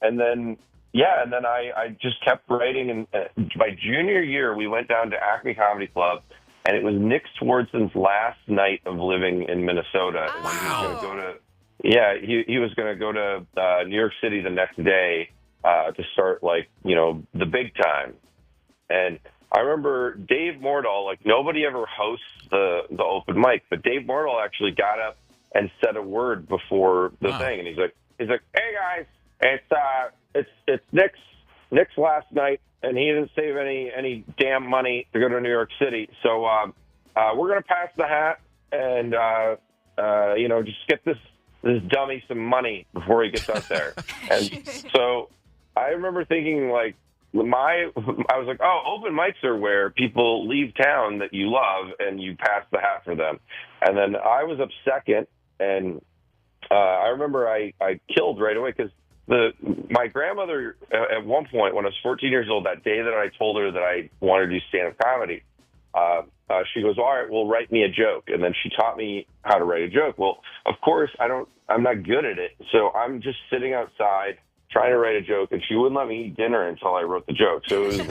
And then I just kept writing. And by junior year, we went down to Acme Comedy Club, and it was Nick Swartzen's last night of living in Minnesota. Wow. He was going to go to New York City the next day to start the big time. And I remember Dave Mordahl, nobody ever hosts the open mic, but Dave Mordahl actually got up and said a word before the thing, and he's like, "Hey guys, it's Nick's last night, and he didn't save any damn money to go to New York City, so we're gonna pass the hat and just get this dummy some money before he gets out there." And so I remember thinking I was like, oh, open mics are where people leave town that you love and you pass the hat for them. And then I was up second, and I remember I killed right away because my grandmother at one point when I was 14 years old, that day that I told her that I wanted to do stand-up comedy, she goes, "All right, well, write me a joke." And then she taught me how to write a joke. Well, of course, I'm not good at it. So I'm just sitting outside trying to write a joke, and she wouldn't let me eat dinner until I wrote the joke. So it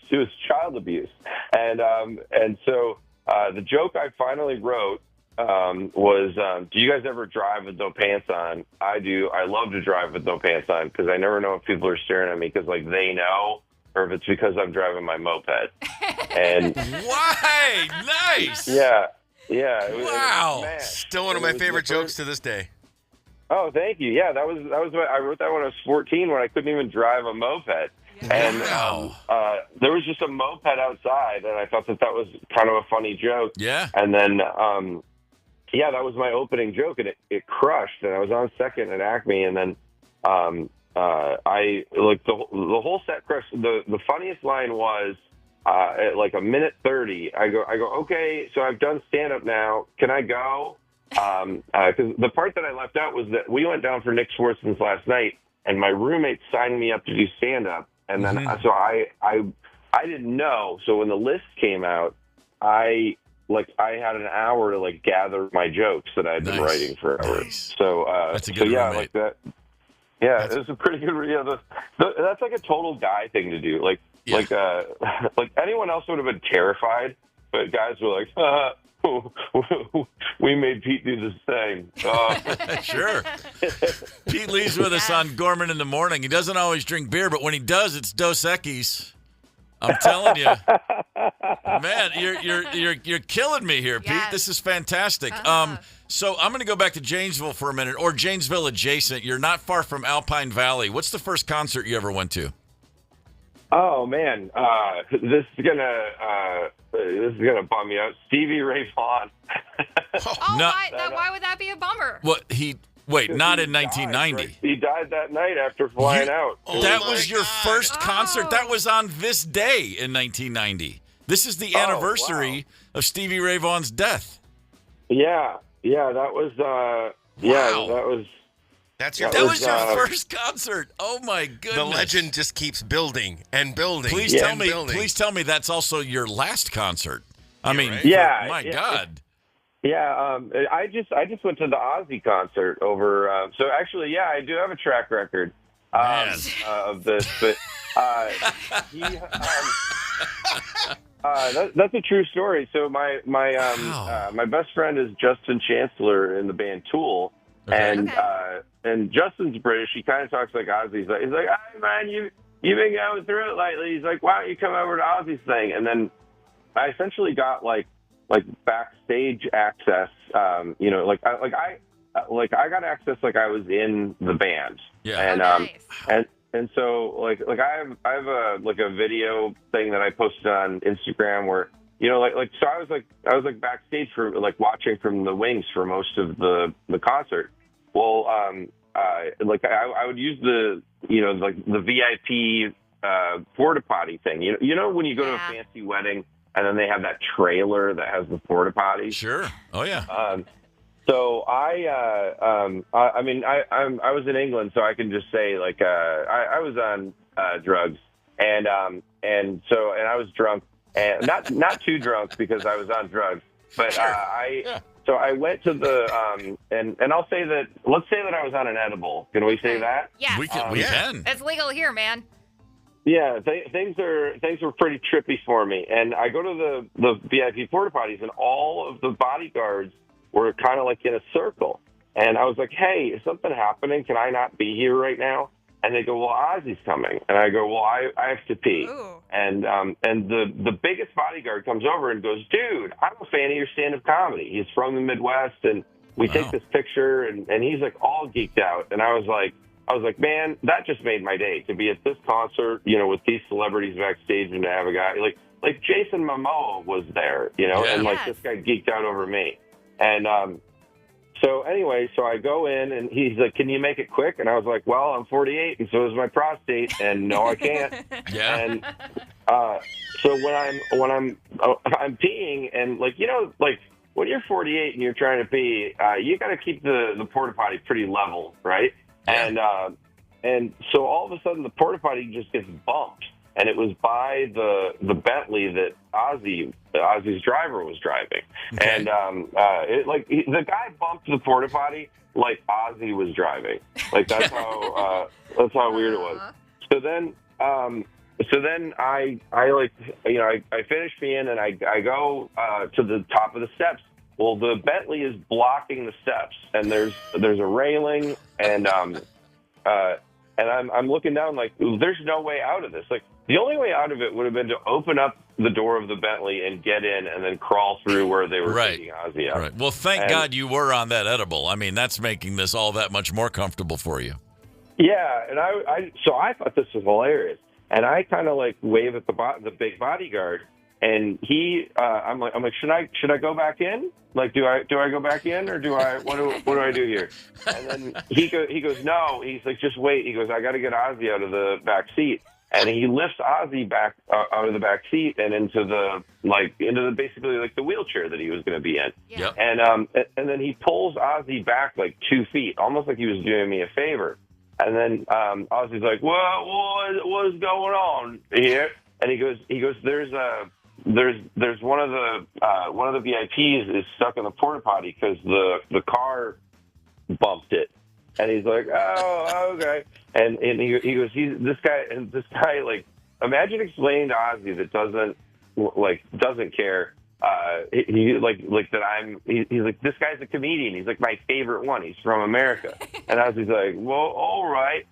was child abuse. And so the joke I finally wrote was, do you guys ever drive with no pants on? I do. I love to drive with no pants on because I never know if people are staring at me because they know, or if it's because I'm driving my moped. And why? Nice. Yeah. Wow. Still one of my favorite jokes to this day. Oh, thank you. Yeah, that was I wrote that when I was 14 when I couldn't even drive a moped. And there was just a moped outside, and I thought that was kind of a funny joke. Yeah. And then, that was my opening joke, and it crushed. And I was on second at Acme, and then I like the whole set crushed. The funniest line was at like a minute 30. I go, okay, so I've done stand up now. Can I go? Because the part that I left out was that we went down for Nick Swartzman's last night, and my roommate signed me up to do stand up. And then, so I didn't know. So when the list came out, I had an hour to like gather my jokes that I'd been writing for hours. Nice. So, that's a good roommate. Like that. Yeah, it was a pretty good. That's like a total guy thing to do. Like anyone else would have been terrified, but guys were like, we made Pete do this thing. Sure. Pete Lee's with us on Gorman in the Morning. He doesn't always drink beer, but when he does, it's Dos Equis. I'm telling you, man, you're killing me here, Pete. Yes. This is fantastic. So I'm going to go back to Janesville for a minute, or Janesville adjacent. You're not far from Alpine Valley. What's the first concert you ever went to? Oh man, this is gonna bum me out. Stevie Ray Vaughan. Why would that be a bummer? What not in 1990. Right? He died that night after flying out. That was your first concert. That was on this day in 1990. This is the anniversary of Stevie Ray Vaughan's death. Yeah, that was. That was. That was your first concert. Oh my goodness! The legend just keeps building and building. Please tell me that's also your last concert. I mean, my God. Yeah, I just went to the Ozzy concert over. So actually, I do have a track record of this, but that's a true story. So my best friend is Justin Chancellor in the band Tool, and Justin's British. He kind of talks like Ozzy. He's like, "Hey man, you've been going through it lately." He's like, "Why don't you come over to Ozzy's thing?" And then I essentially got like backstage access. I got access like I was in the band. Yeah. And so like I have a video thing that I posted on Instagram where so I was backstage for like watching from the wings for most of the concert. Well, I would use the VIP porta potty thing. You know when you go to a fancy wedding and then they have that trailer that has the porta potty. Sure. Oh yeah. So I was in England, so I can just say like I was on drugs and I was drunk and not too drunk because I was on drugs, but So I went to the and I'll say that let's say that I was on an edible. Can we say that? Yes. We can. It's legal here, man. Yeah, things were pretty trippy for me, and I go to the VIP porta potties, and all of the bodyguards were kind of like in a circle, and I was like, "Hey, is something happening? Can I not be here right now?" And they go, "Well, Ozzy's coming," and I go, "Well, I have to pee." Ooh. And the biggest bodyguard comes over and goes, "Dude, I'm a fan of your stand-up comedy." He's from the Midwest, and we take this picture, and he's like all geeked out, and I was like, man, that just made my day to be at this concert, with these celebrities backstage and to have a guy like Jason Momoa was there, and like this guy geeked out over me. And so anyway, so I go in and he's like, "Can you make it quick?" And I was like, "Well, I'm 48 and so is my prostate, and no, I can't." Yeah. And so when I'm peeing and like when you're 48 and you're trying to pee, you got to keep the porta potty pretty level, right? Yeah. And so all of a sudden the porta potty just gets bumped, and it was by the Bentley that Ozzy's driver was driving. Okay. And the guy bumped the porta potty like Ozzy was driving. Like that's how weird it was. So then I finish peeing and I go to the top of the steps. Well, the Bentley is blocking the steps, and there's a railing, and I'm looking down like there's no way out of this. Like the only way out of it would have been to open up the door of the Bentley and get in, and then crawl through where they were taking Ozzy out. Right. Well, thank God you were on that edible. I mean, that's making this all that much more comfortable for you. Yeah, and I thought this was hilarious. And I kind of like wave at the big bodyguard, and I'm like, should I go back in? Like, do I go back in, or what do I do here? And then he goes, no. He's like, just wait. He goes, I got to get Ozzy out of the back seat. And he lifts Ozzy back out of the back seat and into basically like the wheelchair that he was going to be in. Yeah. And then he pulls Ozzy back like 2 feet, almost like he was doing me a favor. And then Ozzy's like, what's going on here? And he goes, there's one of the VIPs is stuck in the porta potty because the car bumped it. And he's like, oh, okay. And he goes, this guy, like, imagine explaining to Ozzy that doesn't care. He's like, this guy's a comedian. He's like my favorite one. He's from America. And Ozzy's like, well, all right.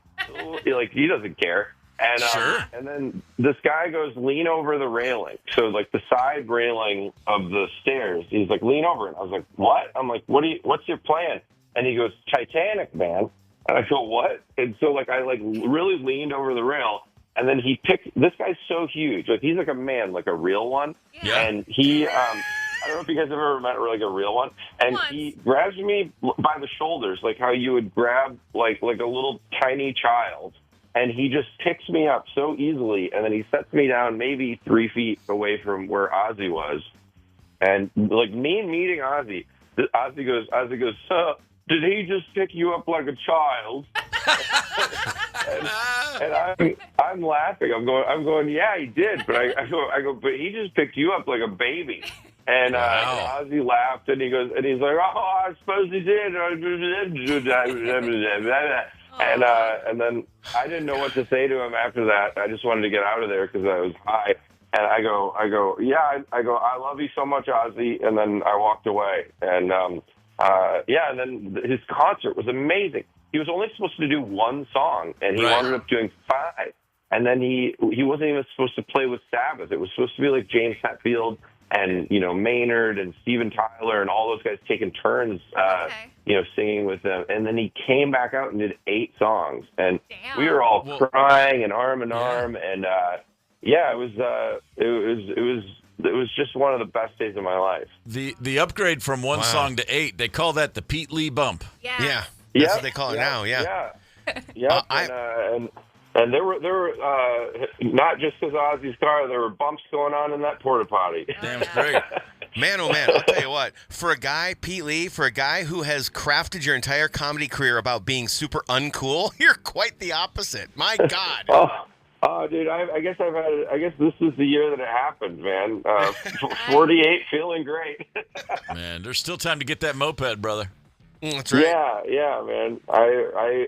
Like, he doesn't care. And, sure. And then this guy goes, lean over the railing. So, like, the side railing of the stairs. He's like, lean over. And I was like, what? I'm like, what's your plan? And he goes, Titanic, man. And I go, what? And so, like, I, like, really leaned over the rail. And then he picked, this guy's so huge. Like, he's like a man, like a real one. Yeah. And he, I don't know if you guys have ever met like a real one. And he grabs me by the shoulders, like how you would grab, like a little tiny child. And he just picks me up so easily. And then he sets me down maybe 3 feet away from where Ozzy was. And, like, me meeting Ozzy Ozzy goes, did he just pick you up like a child? and I'm laughing. I'm going, yeah, he did. But I go, but he just picked you up like a baby. And Ozzy laughed, and he's like, oh, I suppose he did. And then I didn't know what to say to him after that. I just wanted to get out of there because I was high. And I go, yeah, I love you so much, Ozzy. And then I walked away. And and then his concert was amazing. He was only supposed to do one song, and he wound up doing 5. And then he wasn't even supposed to play with Sabbath. It was supposed to be like James Hetfield and, Maynard and Steven Tyler and all those guys taking turns, singing with them. And then he came back out and did 8 songs. And we were all crying and arm in arm. And, it was just one of the best days of my life. The upgrade from 1 song to 8, they call that the Pete Lee bump. Yeah. That's what they call it now. Yeah. Yeah. And there were not just because Ozzy's car, there were bumps going on in that porta potty. Damn straight. Man, oh man, I'll tell you what, for a guy, Pete Lee, for a guy who has crafted your entire comedy career about being super uncool, you're quite the opposite. My God. Oh, dude, I guess this is the year that it happened, man. 48, feeling great. Man, there's still time to get that moped, brother. That's right. Yeah, man. I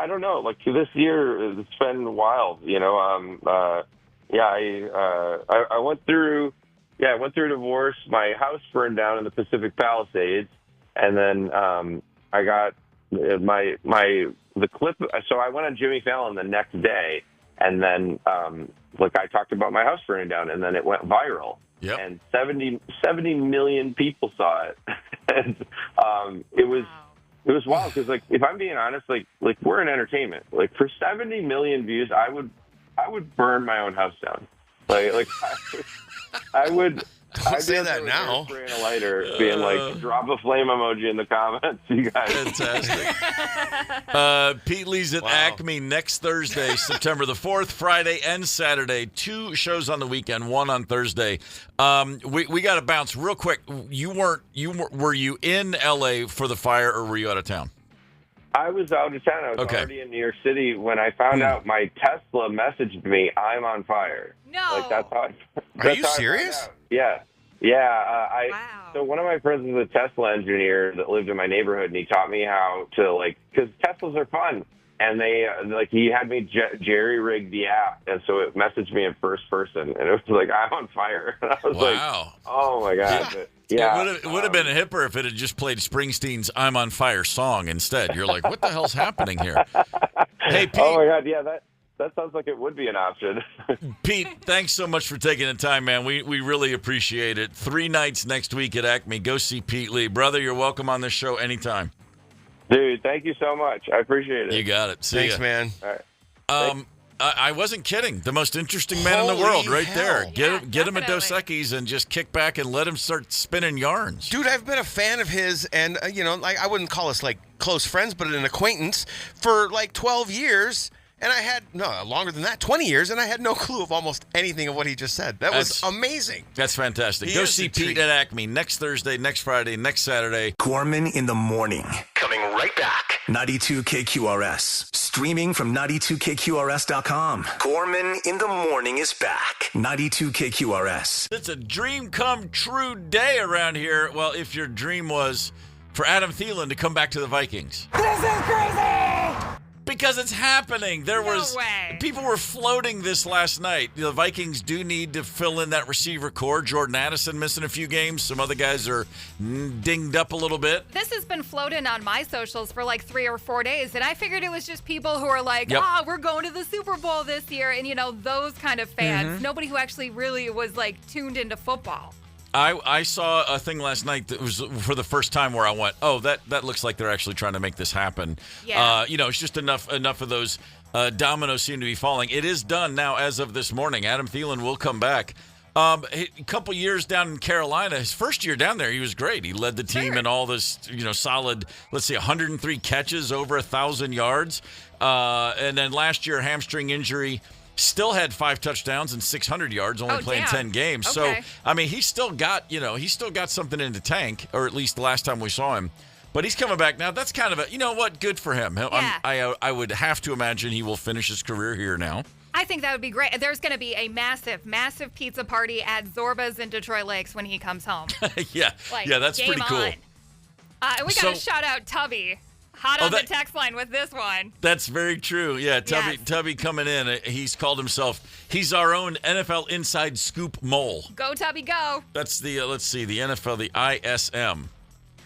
don't know. Like, this year, it's been wild, I went through a divorce. My house burned down in the Pacific Palisades, and then I got the clip. So I went on Jimmy Fallon the next day, and then I talked about my house burning down, and then it went viral. Yep. And 70 million people saw it. And it was wild because, like, if I'm being honest, like we're in entertainment. Like, for 70 million views, I would burn my own house down. I would. I'd say that now. Spraying a lighter, being like, drop a flame emoji in the comments, you guys. Fantastic. Pete Lee's at Acme next Thursday, September the 4th, Friday and Saturday. 2 shows on the weekend, 1 on Thursday. We got to bounce real quick. Were you in LA for the fire, or were you out of town? I was out of town. I was already in New York City when I found out my Tesla messaged me, I'm on fire. No. Like, that's how Are you serious? Yeah. So one of my friends is a Tesla engineer that lived in my neighborhood, and he taught me how to, because Teslas are fun. And he had me jerry rig the app, and so it messaged me in first person, and it was like, I'm on fire. And I was like, oh my God. It would have been hipper if it had just played Springsteen's I'm on Fire song instead. You're like, what the hell's happening here? Hey, Pete. Oh my God, yeah, that sounds like it would be an option. Pete, thanks so much for taking the time, man. We really appreciate it. 3 nights next week at Acme. Go see Pete Lee. Brother, you're welcome on this show anytime. Dude, thank you so much. I appreciate it. You got it. See Thanks, ya. man. All right. I wasn't kidding. The most interesting man in the world right there. Get him a Dos Equis and just kick back and let him start spinning yarns. Dude, I've been a fan of his, and, like, I wouldn't call us, like, close friends, but an acquaintance for, like, 12 years. And I had, longer than that, 20 years, and I had no clue of almost anything of what he just said. That was amazing. That's fantastic. Go see Pete at Acme next Thursday, next Friday, next Saturday. Gorman in the Morning. Coming right back. 92 KQRS. Streaming from 92KQRS.com. Gorman in the Morning is back. 92 KQRS. It's a dream come true day around here. Well, if your dream was for Adam Thielen to come back to the Vikings. This is crazy! Because it's happening. People were floating this last night. The Vikings do need to fill in that receiver core. Jordan Addison missing a few games. Some other guys are dinged up a little bit. This has been floating on my socials for like 3 or 4 days, and I figured it was just people who are like, we're going to the Super Bowl this year, and those kind of fans. Mm-hmm. Nobody who actually really was like tuned into football. I saw a thing last night that was for the first time where I went, oh, that looks like they're actually trying to make this happen. Yeah. It's just enough of those dominoes seem to be falling. It is done now as of this morning. Adam Thielen will come back. A couple years down in Carolina, his first year down there, he was great. He led the team in all this, solid, 103 catches, over 1,000 yards. And then last year, hamstring injury. Still had 5 touchdowns and 600 yards, only playing 10 games. Okay. So, he's still got, something in the tank, or at least the last time we saw him. But he's coming back now. That's kind of good for him. Yeah. I would have to imagine he will finish his career here now. I think that would be great. There's going to be a massive, massive pizza party at Zorba's in Detroit Lakes when he comes home. Yeah, that's pretty cool. And we got to shout out Tubby. Hot on the text line with this one. That's very true. Yeah, Tubby coming in. He's called himself, he's our own NFL Inside Scoop Mole. Go, Tubby, go. That's the, the NFL, the ISM.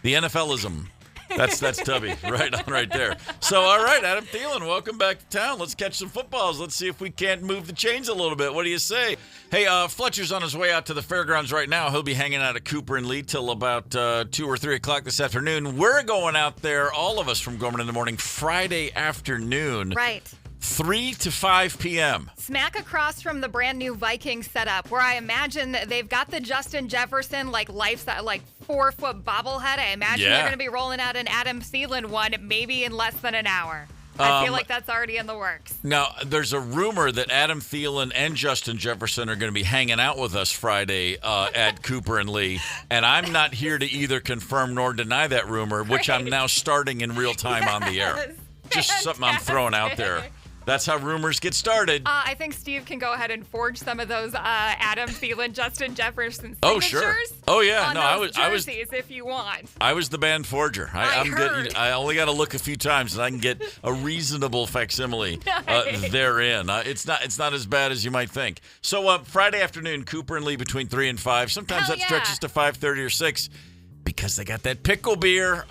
The NFLism. That's Tubby right there. So, all right, Adam Thielen, welcome back to town. Let's catch some footballs. Let's see if we can't move the chains a little bit. What do you say? Hey, Fletcher's on his way out to the fairgrounds right now. He'll be hanging out at Cooper and Lee till about 2 or 3 o'clock this afternoon. We're going out there, all of us from Gorman in the Morning, Friday afternoon. Right. 3 to 5 p.m. Smack across from the brand new Vikings setup, where I imagine that they've got the Justin Jefferson lifestyle 4-foot bobblehead. I imagine they're going to be rolling out an Adam Thielen one maybe in less than an hour. I feel like that's already in the works. Now, there's a rumor that Adam Thielen and Justin Jefferson are going to be hanging out with us Friday at Cooper and Lee, and I'm not here to either confirm nor deny that rumor, which I'm now starting in real time on the air. Just something I'm throwing out there. That's how rumors get started. I think Steve can go ahead and forge some of those Adam Thielen, Justin Jefferson signatures. Oh, sure. Oh, yeah. On no, those jerseys if you want. I was the band forger. I only got to look a few times, and I can get a reasonable facsimile therein. It's not as bad as you might think. So Friday afternoon, Cooper and Lee between 3 and 5. Sometimes that stretches to 5:30 or 6. Because they got that pickle beer,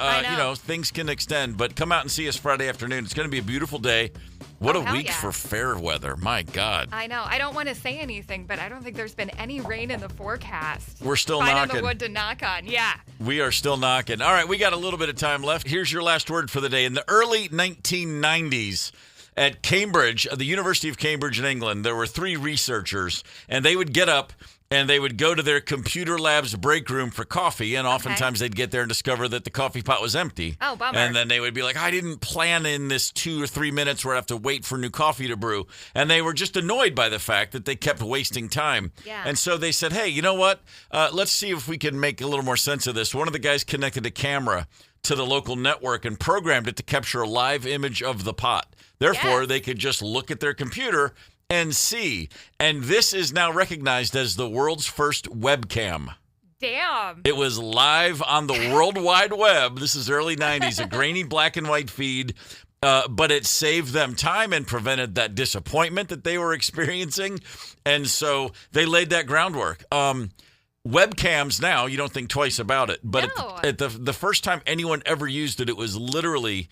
things can extend. But come out and see us Friday afternoon. It's going to be a beautiful day. What a week for fair weather. My God. I know. I don't want to say anything, but I don't think there's been any rain in the forecast. We're still knocking. knocking. On the wood to knock on. Yeah. We are still knocking. All right, we got a little bit of time left. Here's your last word for the day. In the early 1990s, at Cambridge, the University of Cambridge in England, there were 3 researchers, and they would get up and they would go to their computer lab's break room for coffee, and oftentimes they'd get there and discover that the coffee pot was empty. Oh, bummer. And then they would be like, I didn't plan in this 2 or 3 minutes where I have to wait for new coffee to brew. And they were just annoyed by the fact that they kept wasting time. Yeah. And so they said, hey, you know what? Let's see if we can make a little more sense of this. One of the guys connected a camera to the local network and programmed it to capture a live image of the pot. Therefore, they could just look at their computer and see. And this is now recognized as the world's first webcam. Damn. It was live on the World Wide Web. This is early 90s, a grainy black and white feed. But it saved them time and prevented that disappointment that they were experiencing. And so they laid that groundwork. Webcams now, you don't think twice about it. But at the first time anyone ever used it, it was literally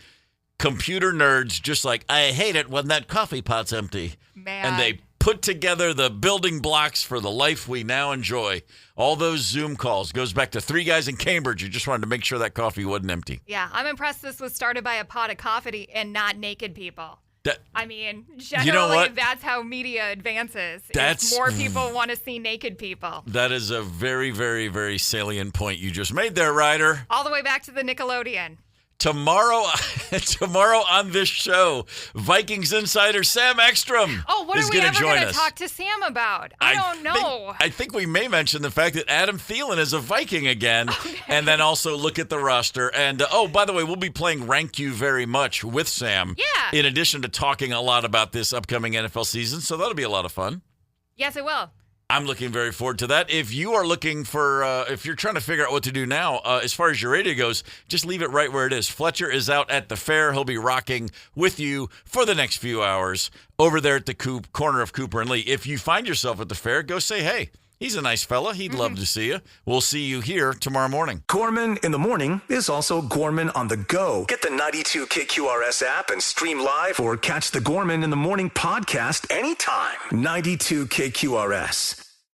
computer nerds just like, I hate it when that coffee pot's empty. Man. And they put together the building blocks for the life we now enjoy. All those Zoom calls goes back to 3 guys in Cambridge who just wanted to make sure that coffee wasn't empty. Yeah, I'm impressed this was started by a pot of coffee and not naked people. I mean, generally, you know what? That's how media advances. That's more people want to see naked people. That is a very, very, very salient point you just made there, Ryder. All the way back to the Nickelodeon. Tomorrow on this show, Vikings insider Sam Ekstrom what is are we going to ever join going to us. talk to Sam about? I don't know. I think we may mention the fact that Adam Thielen is a Viking again, and then also look at the roster. And, by the way, we'll be playing Rank You Very Much with Sam. Yeah. In addition to talking a lot about this upcoming NFL season, so that'll be a lot of fun. Yes, it will. I'm looking very forward to that. If you are looking for, if you're trying to figure out what to do now, as far as your radio goes, just leave it right where it is. Fletcher is out at the fair. He'll be rocking with you for the next few hours over there at the corner of Cooper and Lee. If you find yourself at the fair, go say, hey, he's a nice fella. He'd love to see you. We'll see you here tomorrow morning. Gorman in the Morning is also Gorman on the go. Get the 92 KQRS app and stream live or catch the Gorman in the Morning podcast anytime. 92 KQRS.